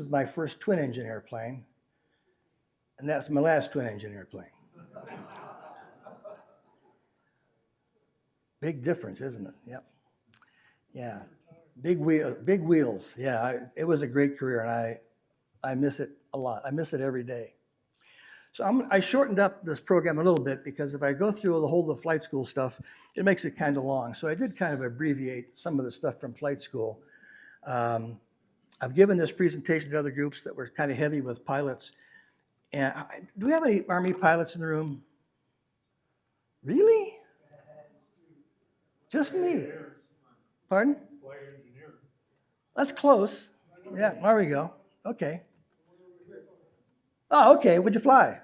is my first twin-engine airplane, and that's my last twin-engine airplane. Big difference, isn't it? Yep. Yeah. Big wheels. Yeah, it was a great career, and I miss it a lot. I miss it every day. So I shortened up this program a little bit because if I go through the whole of the flight school stuff, it makes it kind of long. So I did kind of abbreviate some of the stuff from flight school. I've given this presentation to other groups that were kind of heavy with pilots. And do we have any Army pilots in the room? Really? Just me? Pardon? That's close. Yeah, there we go. Okay. Oh, okay. What'd you fly?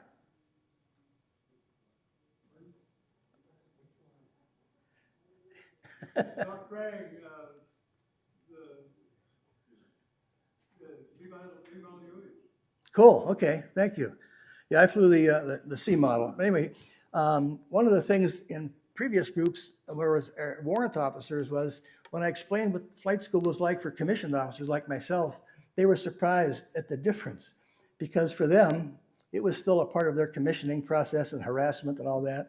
Cool. Okay. Thank you. Yeah, I flew the C model. But anyway, one of the things in previous groups where it was warrant officers was when I explained what flight school was like for commissioned officers like myself, they were surprised at the difference because for them, it was still a part of their commissioning process and harassment and all that.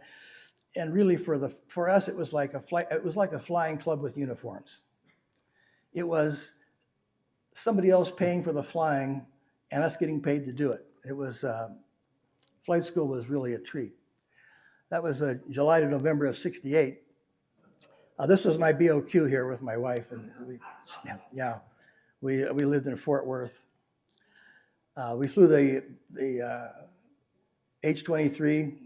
And really for us, it was like a flying club with uniforms. It was somebody else paying for the flying and us getting paid to do it. It was, flight school was really a treat. That was July to November of '68. This was my BOQ here with my wife, and we lived in Fort Worth. We flew the H-23,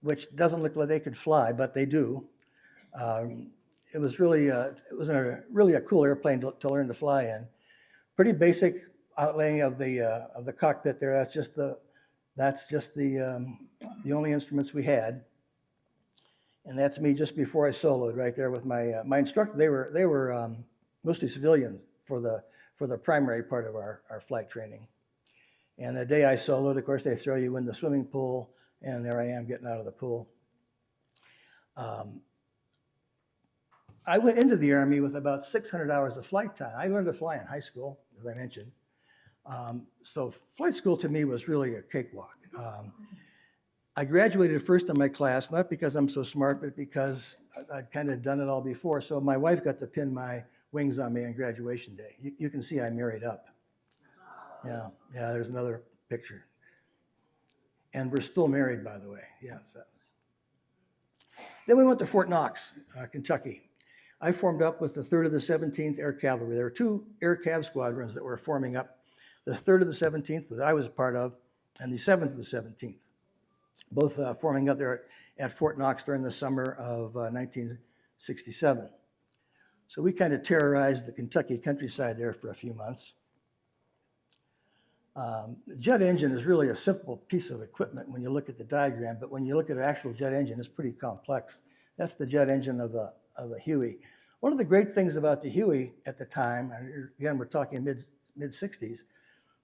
which doesn't look like they could fly, but they do. It was really a cool airplane to learn to fly in. Pretty basic outlaying of the cockpit there. That's just the only instruments we had, and that's me just before I soloed right there with my instructor. They were mostly civilians for the primary part of our flight training. And the day I soloed, of course, they throw you in the swimming pool, and there I am getting out of the pool. I went into the Army with about 600 hours of flight time. I learned to fly in high school, as I mentioned. So flight school to me was really a cakewalk. I graduated first in my class, not because I'm so smart, but because I'd kind of done it all before. So my wife got to pin my wings on me on graduation day. You can see I married up. Yeah, there's another picture. And we're still married, by the way. Yes. Then we went to Fort Knox, Kentucky. I formed up with the 3rd of the 17th Air Cavalry. There were 2 Air Cav squadrons that were forming up. The 3rd of the 17th that I was a part of, and the 7th of the 17th, both forming up there at Fort Knox during the summer of 1967. So we kind of terrorized the Kentucky countryside there for a few months. The jet engine is really a simple piece of equipment when you look at the diagram, but when you look at an actual jet engine, it's pretty complex. That's the jet engine of a Huey. One of the great things about the Huey at the time, again, we're talking mid-60s,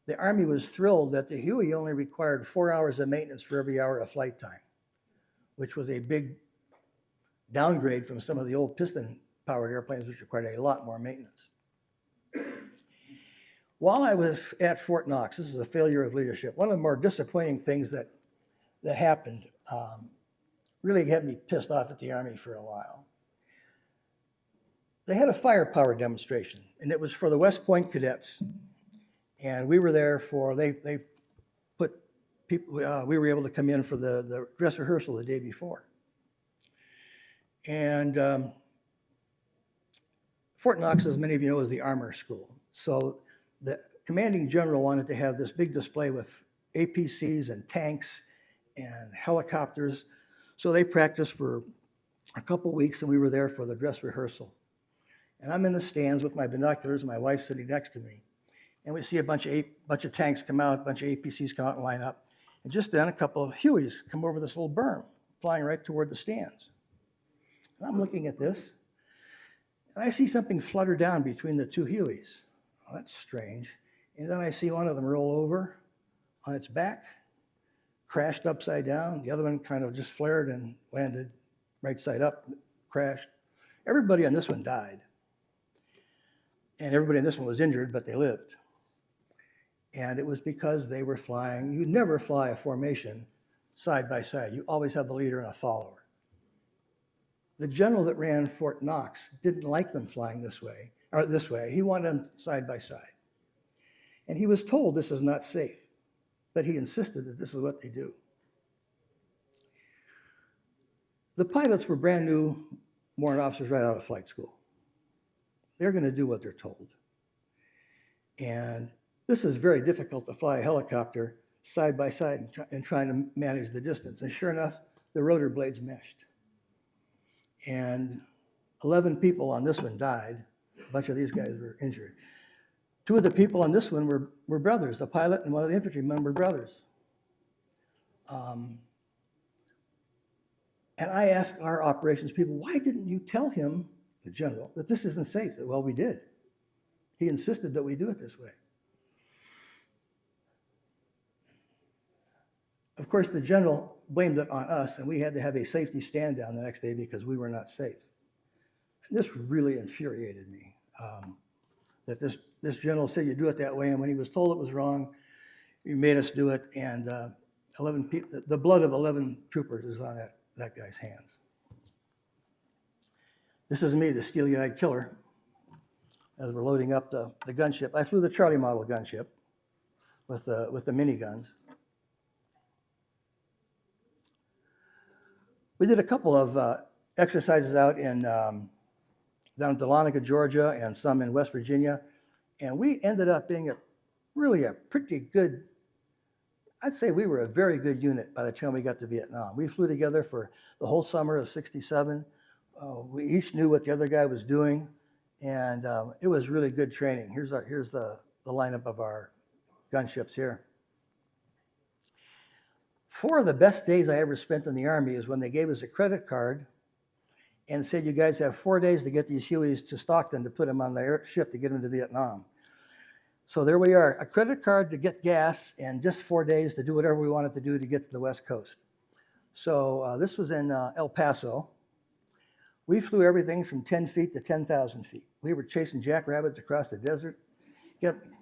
the Army was thrilled that the Huey only required 4 hours of maintenance for every hour of flight time, which was a big downgrade from some of the old piston-powered airplanes, which required a lot more maintenance. While I was at Fort Knox, this is a failure of leadership. One of the more disappointing things that happened really had me pissed off at the Army for a while. They had a firepower demonstration, and it was for the West Point cadets. And we were there they put people, we were able to come in for the dress rehearsal the day before. And Fort Knox, as many of you know, is the armor school. So the commanding general wanted to have this big display with APCs and tanks and helicopters. So they practiced for a couple weeks, and we were there for the dress rehearsal. And I'm in the stands with my binoculars, and my wife sitting next to me. And we see a bunch of tanks come out, a bunch of APCs come out and line up. And just then, a couple of Hueys come over this little berm, flying right toward the stands. And I'm looking at this, and I see something flutter down between the 2 Hueys. Oh, that's strange. And then I see one of them roll over on its back, crashed upside down. The other one kind of just flared and landed right side up, crashed. Everybody on this one died. And everybody on this one was injured, but they lived. And it was because they were flying. You never fly a formation side by side. You always have the leader and a follower. The general that ran Fort Knox didn't like them flying this way, or this way. He wanted them side by side. And he was told this is not safe, but he insisted that this is what they do. The pilots were brand new warrant officers right out of flight school. They're going to do what they're told. And this is very difficult to fly a helicopter side by side and trying to manage the distance. And sure enough, the rotor blades meshed. And 11 people on this one died. A bunch of these guys were injured. 2 of the people on this one were brothers. The pilot and one of the infantrymen were brothers. And I asked our operations people, why didn't you tell him, the general, that this isn't safe? Said, well, we did. He insisted that we do it this way. Of course, the general blamed it on us, and we had to have a safety stand down the next day because we were not safe. And this really infuriated me, that this general said you do it that way, and when he was told it was wrong, he made us do it, and 11 people, the blood of 11 troopers is on that guy's hands. This is me, the steely-eyed killer, as we're loading up the gunship. I flew the Charlie model gunship with the miniguns. We did a couple of exercises out in down in Dahlonega, Georgia, and some in West Virginia, and we ended up being really a pretty good. I'd say we were a very good unit by the time we got to Vietnam. We flew together for the whole summer of '67. We each knew what the other guy was doing, and it was really good training. Here's the lineup of our gunships here. 4 of the best days I ever spent in the Army is when they gave us a credit card and said, you guys have 4 days to get these Hueys to Stockton to put them on the ship to get them to Vietnam. So there we are, a credit card to get gas and just 4 days to do whatever we wanted to do to get to the West Coast. So this was in El Paso. We flew everything from 10 feet to 10,000 feet. We were chasing jackrabbits across the desert,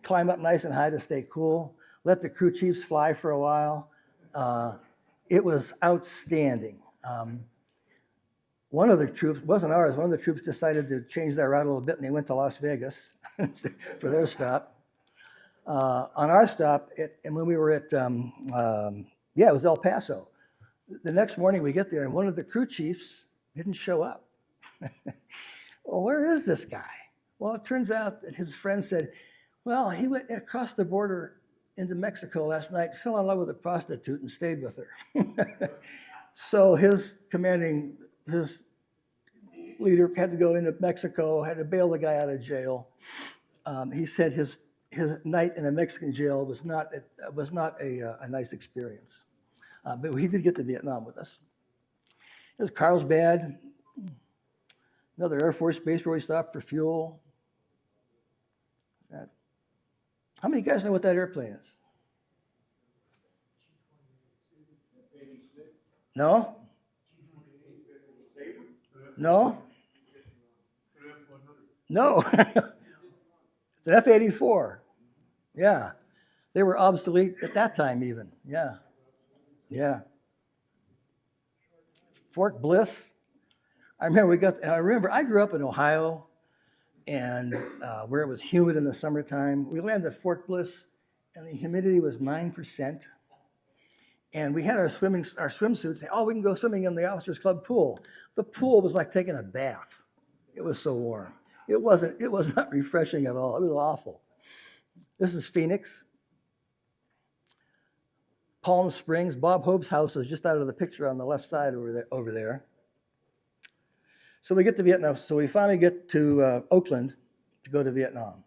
climb up nice and high to stay cool, let the crew chiefs fly for a while. It was outstanding. One of the troops, wasn't ours, one of the troops decided to change their route a little bit, and they went to Las Vegas for their stop. On our stop, and when we were at, it was El Paso. The next morning we get there, and one of the crew chiefs didn't show up. Well, where is this guy? Well, it turns out that his friend said, well, he went across the border into Mexico last night, fell in love with a prostitute and stayed with her. So his leader had to go into Mexico, had to bail the guy out of jail. He said his night in a Mexican jail was not a nice experience. But he did get to Vietnam with us. It was Carlsbad, another Air Force base where we stopped for fuel. How many guys know what that airplane is? No? No? No. It's an F-84. Yeah. They were obsolete at that time even. Yeah. Yeah. Fort Bliss. I remember I grew up in Ohio, and where it was humid in the summertime. We landed at Fort Bliss, and the humidity was 9%. And we had our swimsuits. Oh, we can go swimming in the officers' club pool. The pool was like taking a bath. It was so warm. It was not refreshing at all. It was awful. This is Phoenix. Palm Springs. Bob Hope's house is just out of the picture on the left side over there. So we get to Vietnam. So we finally get to Oakland to go to Vietnam.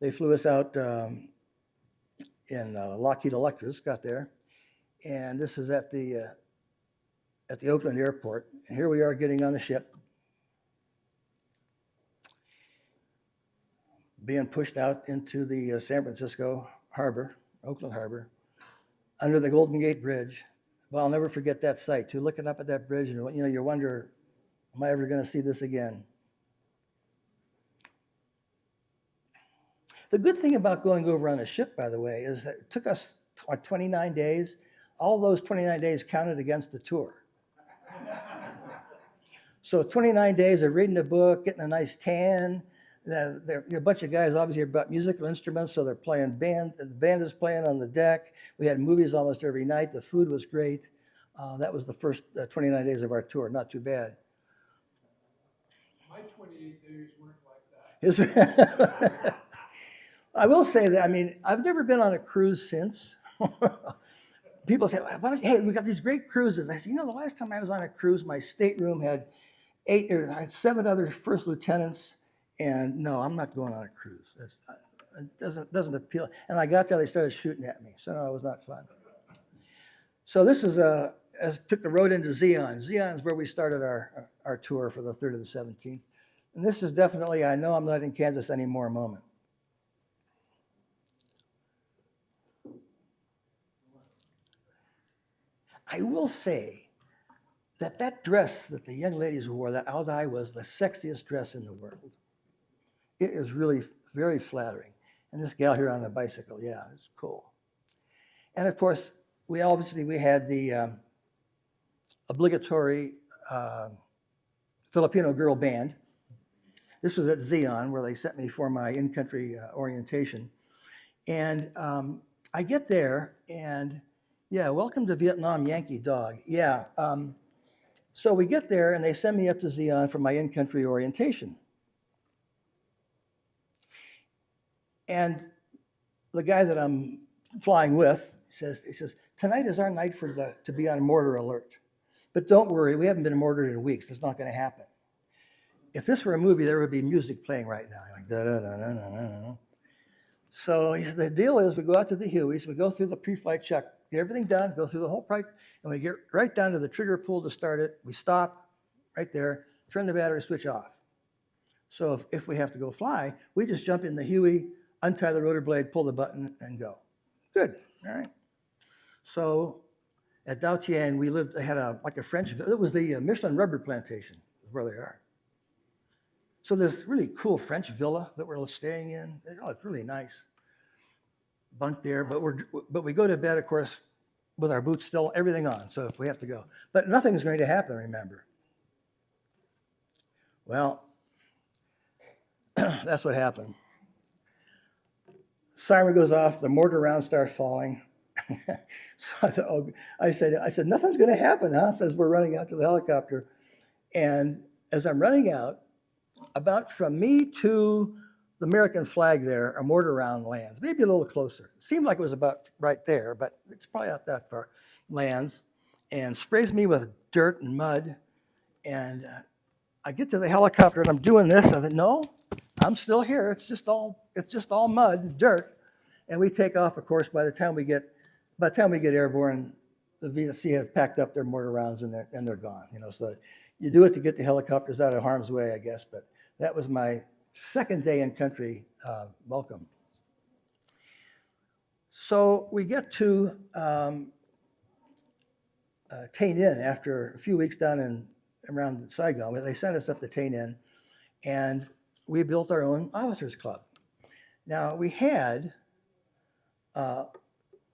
They flew us out in Lockheed Electras, got there. And this is at the Oakland airport. And here we are getting on the ship, being pushed out into the San Francisco harbor, Oakland harbor, under the Golden Gate Bridge. Well, I'll never forget that sight, too, looking up at that bridge, and you wonder, am I ever going to see this again? The good thing about going over on a ship, by the way, is that it took us like 29 days. All those 29 days counted against the tour. So 29 days of reading a book, getting a nice tan. A bunch of guys obviously brought musical instruments, so they're playing band. The band is playing on the deck. We had movies almost every night. The food was great. That was the first 29 days of our tour. Not too bad. My 28 days weren't like that. I will say that, I mean, I've never been on a cruise since. People say, hey, we got these great cruises. I said, the last time I was on a cruise, my stateroom had 7 other first lieutenants, and no, I'm not going on a cruise. It doesn't appeal. And I got there, they started shooting at me, so no, it was not fun. So this is took the road into Zion. Zion is where we started our tour for the 3rd to the 17th. And this is definitely, I know I'm not in Kansas anymore moment. I will say that dress that the young ladies wore, that Aldai, was the sexiest dress in the world. It is really very flattering. And this gal here on the bicycle, yeah, it's cool. And of course, we had the obligatory Filipino girl band. This was at Zion, where they sent me for my in-country orientation. And I get there, and yeah, welcome to Vietnam, Yankee Dog. Yeah. So we get there, and they send me up to Zion for my in-country orientation. And the guy that I'm flying with says, tonight is our night to be on mortar alert. But don't worry, we haven't been mortared in weeks. It's not going to happen. If this were a movie, there would be music playing right now. Like, da, da, da, da, da, da. So the deal is we go out to the Hueys, we go through the pre-flight check, get everything done, go through the whole flight, and we get right down to the trigger pull to start it. We stop right there, turn the battery switch off. So if we have to go fly, we just jump in the Huey, untie the rotor blade, pull the button, and go. Good, all right. So at Dao Tian, they had a French, it was the Michelin rubber plantation, is where they are. So this really cool French villa that we're staying in. It's really nice. Bunk there, but we go to bed, of course, with our boots still, everything on, so if we have to go. But nothing's going to happen, remember. Well, that's what happened. Siren goes off, the mortar rounds start falling. So I said, nothing's going to happen, huh? Says we're running out to the helicopter. And as I'm running out, about from me to the American flag there, a mortar round lands, maybe a little closer. It seemed like it was about right there, but it's probably not that far. Lands and sprays me with dirt and mud. And I get to the helicopter and I'm doing this. I thought, no, I'm still here. It's just all mud and dirt. And we take off, of course. By the time we get airborne, the VSC have packed up their mortar rounds and they're gone. So you do it to get the helicopters out of harm's way, I guess. But that was my second day in country welcome. So we get to Tay Ninh after a few weeks down around Saigon. They sent us up to Tay Ninh, and we built our own officers club. Now we had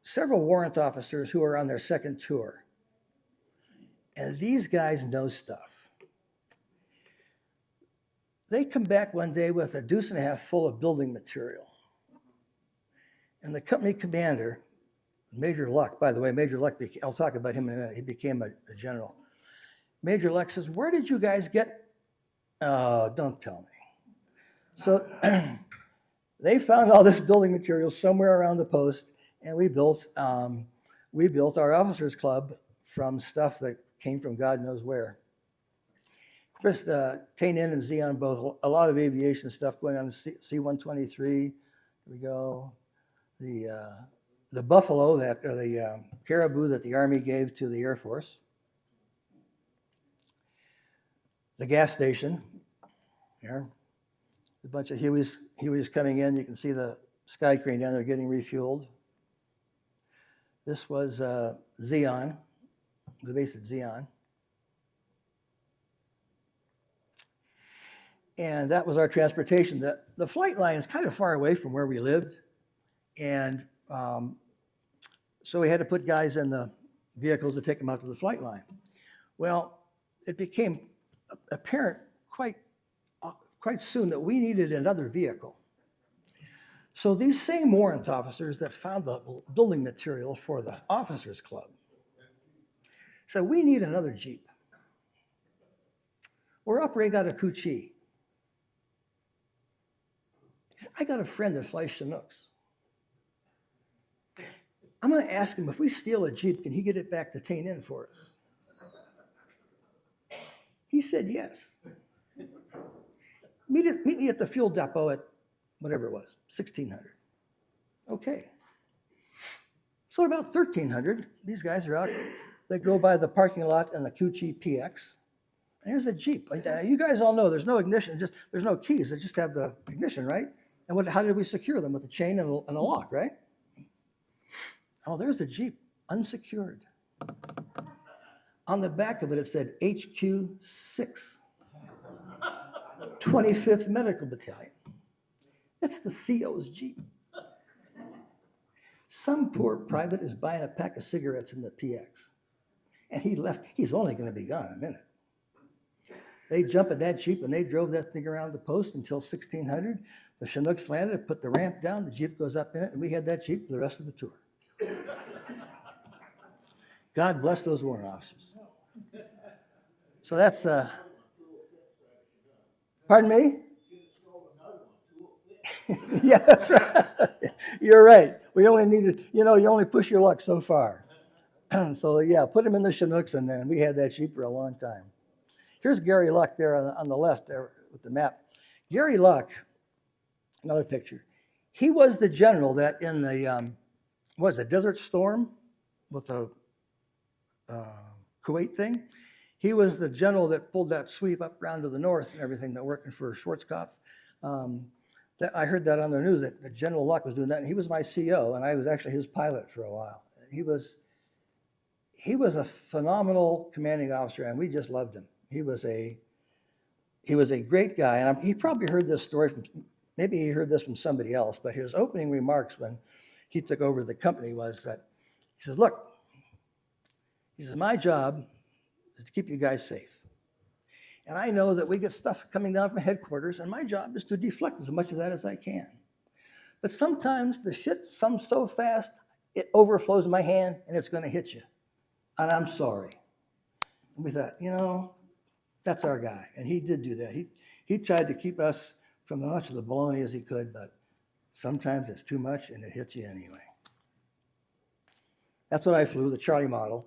several warrant officers who are on their second tour, and these guys know stuff. They come back one day with a deuce and a half full of building material. And the company commander, Major Luck, by the way, Major Luck, I'll talk about him in a minute, he became a general. Major Luck says, where did you guys get, don't tell me. So they found all this building material somewhere around the post, and we built our officers club from stuff that came from God knows where. First, Tay Ninh and Zion both, a lot of aviation stuff going on, C-123, here we go. The buffalo, the caribou that the Army gave to the Air Force. The gas station, here. A bunch of Hueys coming in. You can see the sky crane down there getting refueled. This was Zion, the base at Zion. And that was our transportation. The flight line is kind of far away from where we lived. And so we had to put guys in the vehicles to take them out to the flight line. Well, it became apparent quite soon that we needed another vehicle. So these same warrant officers that found the building material for the officers club said, we need another Jeep. We're operating out of Coochie. He said, I got a friend that flies Chinooks. I'm going to ask him, if we steal a Jeep, can he get it back to Tain Inn for us? He said yes. Meet me at the fuel depot at whatever it was, 1600. Okay. So at about 1300, these guys are out. They go by the parking lot in the Coochie PX. And here's a Jeep. You guys all know there's no ignition, there's no keys. They just have the ignition, right? And how did we secure them? With a chain and a lock, right? Oh, there's the Jeep, unsecured. On the back of it, it said HQ6, 25th Medical Battalion. That's the CO's Jeep. Some poor private is buying a pack of cigarettes in the PX. And he left. He's only going to be gone in a minute. They jump in that Jeep and they drove that thing around the post until 1600. The Chinooks landed, put the ramp down, the Jeep goes up in it, and we had that Jeep for the rest of the tour. God bless those warrant officers. So that's, pardon me? Yeah, that's right. You're right. We only needed, you only push your luck so far. So yeah, put him in the Chinooks, and then we had that Jeep for a long time. Here's Gary Luck there on the left there with the map. Gary Luck, another picture. He was the general that in the, Desert Storm with the Kuwait thing. He was the general that pulled that sweep up around to the north and everything, that working for Schwarzkopf. I heard that on the news that General Luck was doing that, and he was my CO, and I was actually his pilot for a while. He was a phenomenal commanding officer, and we just loved him. He was a great guy, and he probably heard this story maybe he heard this from somebody else, but his opening remarks when he took over the company was that he says, look, he says, my job is to keep you guys safe. And I know that we get stuff coming down from headquarters, and my job is to deflect as much of that as I can. But sometimes the shit comes so fast, it overflows my hand, and it's going to hit you. And I'm sorry. And we thought, that's our guy. And he did do that. He tried to keep us from as much of the baloney as he could, but sometimes it's too much, and it hits you anyway. That's what I flew, the Charlie model.